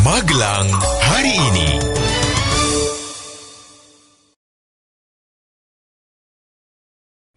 Magelang hari ini.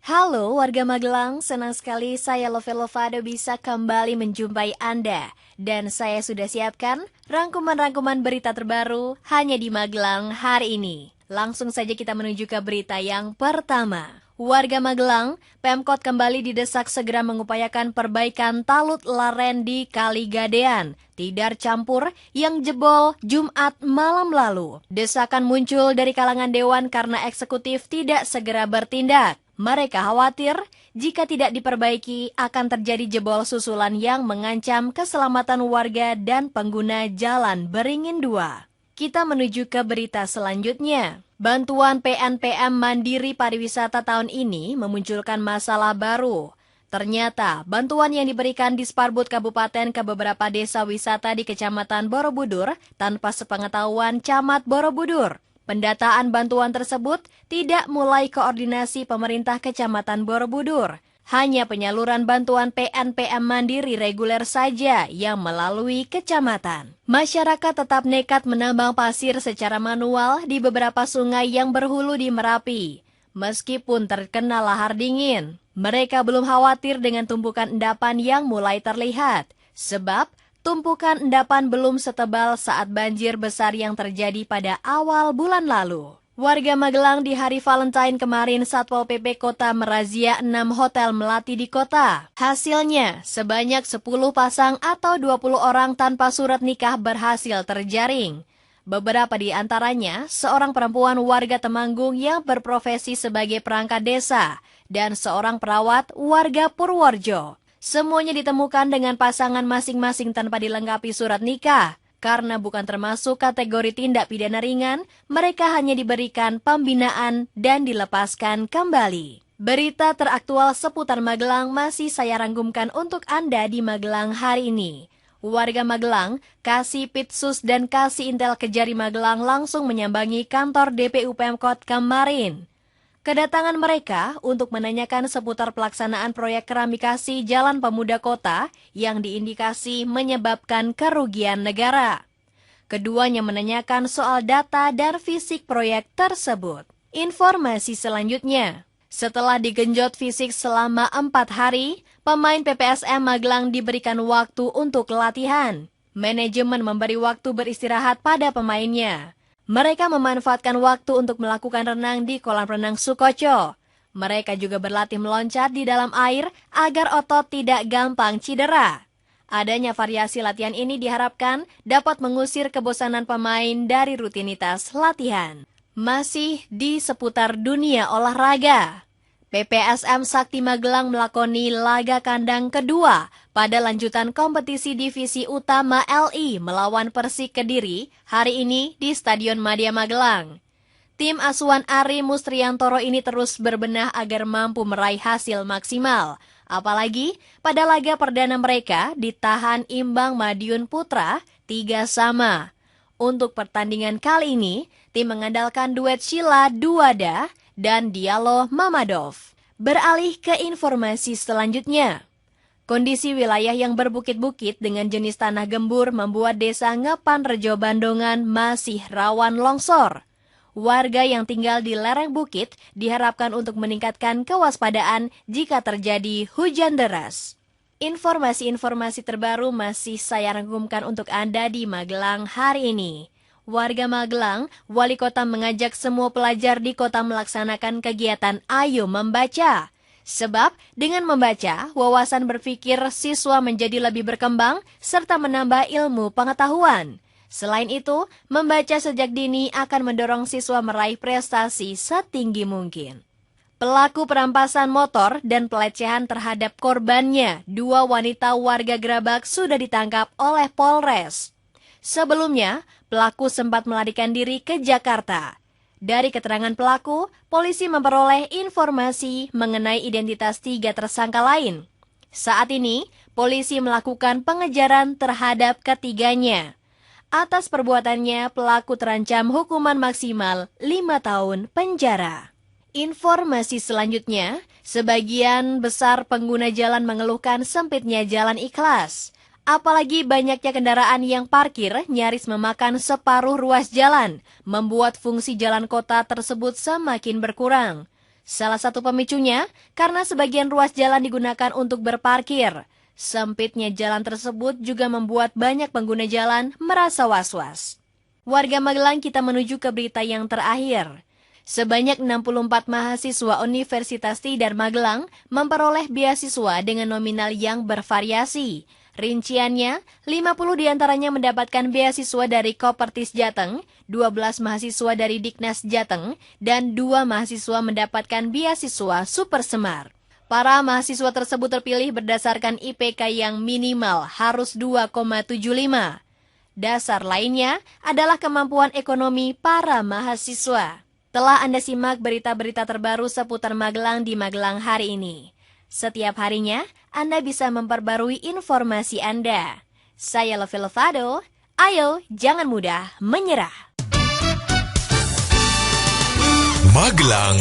Halo warga Magelang, senang sekali saya Lovelovado bisa kembali menjumpai Anda. Dan saya sudah siapkan rangkuman-rangkuman berita terbaru hanya di Magelang hari ini. Langsung saja kita menuju ke berita yang pertama. Warga Magelang, Pemkot kembali didesak segera mengupayakan perbaikan talut laren di Kali Gadean, Tidar Campur yang jebol Jumat malam lalu. Desakan muncul dari kalangan dewan karena eksekutif tidak segera bertindak. Mereka khawatir jika tidak diperbaiki akan terjadi jebol susulan yang mengancam keselamatan warga dan pengguna Jalan Beringin 2. Kita menuju ke berita selanjutnya. Bantuan PNPM Mandiri Pariwisata tahun ini memunculkan masalah baru. Ternyata bantuan yang diberikan di Sparbud Kabupaten ke beberapa desa wisata di Kecamatan Borobudur tanpa sepengetahuan Camat Borobudur. Pendataan bantuan tersebut tidak mulai koordinasi pemerintah Kecamatan Borobudur. Hanya penyaluran bantuan PNPM Mandiri reguler saja yang melalui kecamatan. Masyarakat tetap nekat menambang pasir secara manual di beberapa sungai yang berhulu di Merapi. Meskipun terkena lahar dingin, mereka belum khawatir dengan tumpukan endapan yang mulai terlihat. Sebab tumpukan endapan belum setebal saat banjir besar yang terjadi pada awal bulan lalu. Warga Magelang di hari Valentine kemarin Satpol PP Kota merazia 6 hotel melati di kota. Hasilnya, sebanyak 10 pasang atau 20 orang tanpa surat nikah berhasil terjaring. Beberapa di antaranya seorang perempuan warga Temanggung yang berprofesi sebagai perangkat desa dan seorang perawat warga Purworejo. Semuanya ditemukan dengan pasangan masing-masing tanpa dilengkapi surat nikah. Karena bukan termasuk kategori tindak pidana ringan, mereka hanya diberikan pembinaan dan dilepaskan kembali. Berita teraktual seputar Magelang masih saya rangkumkan untuk Anda di Magelang hari ini. Warga Magelang, Kasih Pitsus dan Kasih Intel Kejari Magelang langsung menyambangi kantor DPU Pemkot kemarin. Kedatangan mereka untuk menanyakan seputar pelaksanaan proyek keramikasi Jalan Pemuda Kota yang diindikasi menyebabkan kerugian negara. Keduanya menanyakan soal data dan fisik proyek tersebut. Informasi selanjutnya, setelah digenjot fisik selama 4 hari, pemain PPSM Magelang diberikan waktu untuk latihan. Manajemen memberi waktu beristirahat pada pemainnya. Mereka memanfaatkan waktu untuk melakukan renang di kolam renang Sukoco. Mereka juga berlatih meloncat di dalam air agar otot tidak gampang cedera. Adanya variasi latihan ini diharapkan dapat mengusir kebosanan pemain dari rutinitas latihan. Masih di seputar dunia olahraga, PPSM Sakti Magelang melakoni laga kandang kedua pada lanjutan kompetisi divisi utama LI melawan Persik Kediri hari ini di Stadion Madia Magelang. Tim asuhan Ari Mustriantoro ini terus berbenah agar mampu meraih hasil maksimal. Apalagi pada laga perdana mereka ditahan imbang Madiun Putra 3-3. Untuk pertandingan kali ini, tim mengandalkan duet Sheila Duada dan Diallo Mamadov. Beralih ke informasi selanjutnya. Kondisi wilayah yang berbukit-bukit dengan jenis tanah gembur membuat desa Ngepan Rejo Bandongan masih rawan longsor. Warga yang tinggal di lereng bukit diharapkan untuk meningkatkan kewaspadaan jika terjadi hujan deras. Informasi-informasi terbaru masih saya rangkumkan untuk Anda di Magelang hari ini. Warga Magelang, wali kota mengajak semua pelajar di kota melaksanakan kegiatan Ayo Membaca. Sebab dengan membaca, wawasan berpikir siswa menjadi lebih berkembang serta menambah ilmu pengetahuan. Selain itu, membaca sejak dini akan mendorong siswa meraih prestasi setinggi mungkin. Pelaku perampasan motor dan pelecehan terhadap korbannya, 2 wanita warga Gerabak sudah ditangkap oleh Polres. Sebelumnya, pelaku sempat melarikan diri ke Jakarta. Dari keterangan pelaku, polisi memperoleh informasi mengenai identitas 3 tersangka lain. Saat ini, polisi melakukan pengejaran terhadap ketiganya. Atas perbuatannya, pelaku terancam hukuman maksimal 5 tahun penjara. Informasi selanjutnya, sebagian besar pengguna jalan mengeluhkan sempitnya jalan Ikhlas. Apalagi banyaknya kendaraan yang parkir nyaris memakan separuh ruas jalan, membuat fungsi jalan kota tersebut semakin berkurang. Salah satu pemicunya karena sebagian ruas jalan digunakan untuk berparkir. Sempitnya jalan tersebut juga membuat banyak pengguna jalan merasa was-was. Warga Magelang, kita menuju ke berita yang terakhir. Sebanyak 64 mahasiswa Universitas Tidar Magelang memperoleh beasiswa dengan nominal yang bervariasi. Rinciannya, 50 diantaranya mendapatkan beasiswa dari Kopertis Jateng, 12 mahasiswa dari Diknas Jateng, dan 2 mahasiswa mendapatkan beasiswa Super Semar. Para mahasiswa tersebut terpilih berdasarkan IPK yang minimal harus 2,75. Dasar lainnya adalah kemampuan ekonomi para mahasiswa. Telah Anda simak berita-berita terbaru seputar Magelang di Magelang hari ini. Setiap harinya, Anda bisa memperbarui informasi Anda. Saya Lovi Lovado, ayo jangan mudah menyerah. Magelang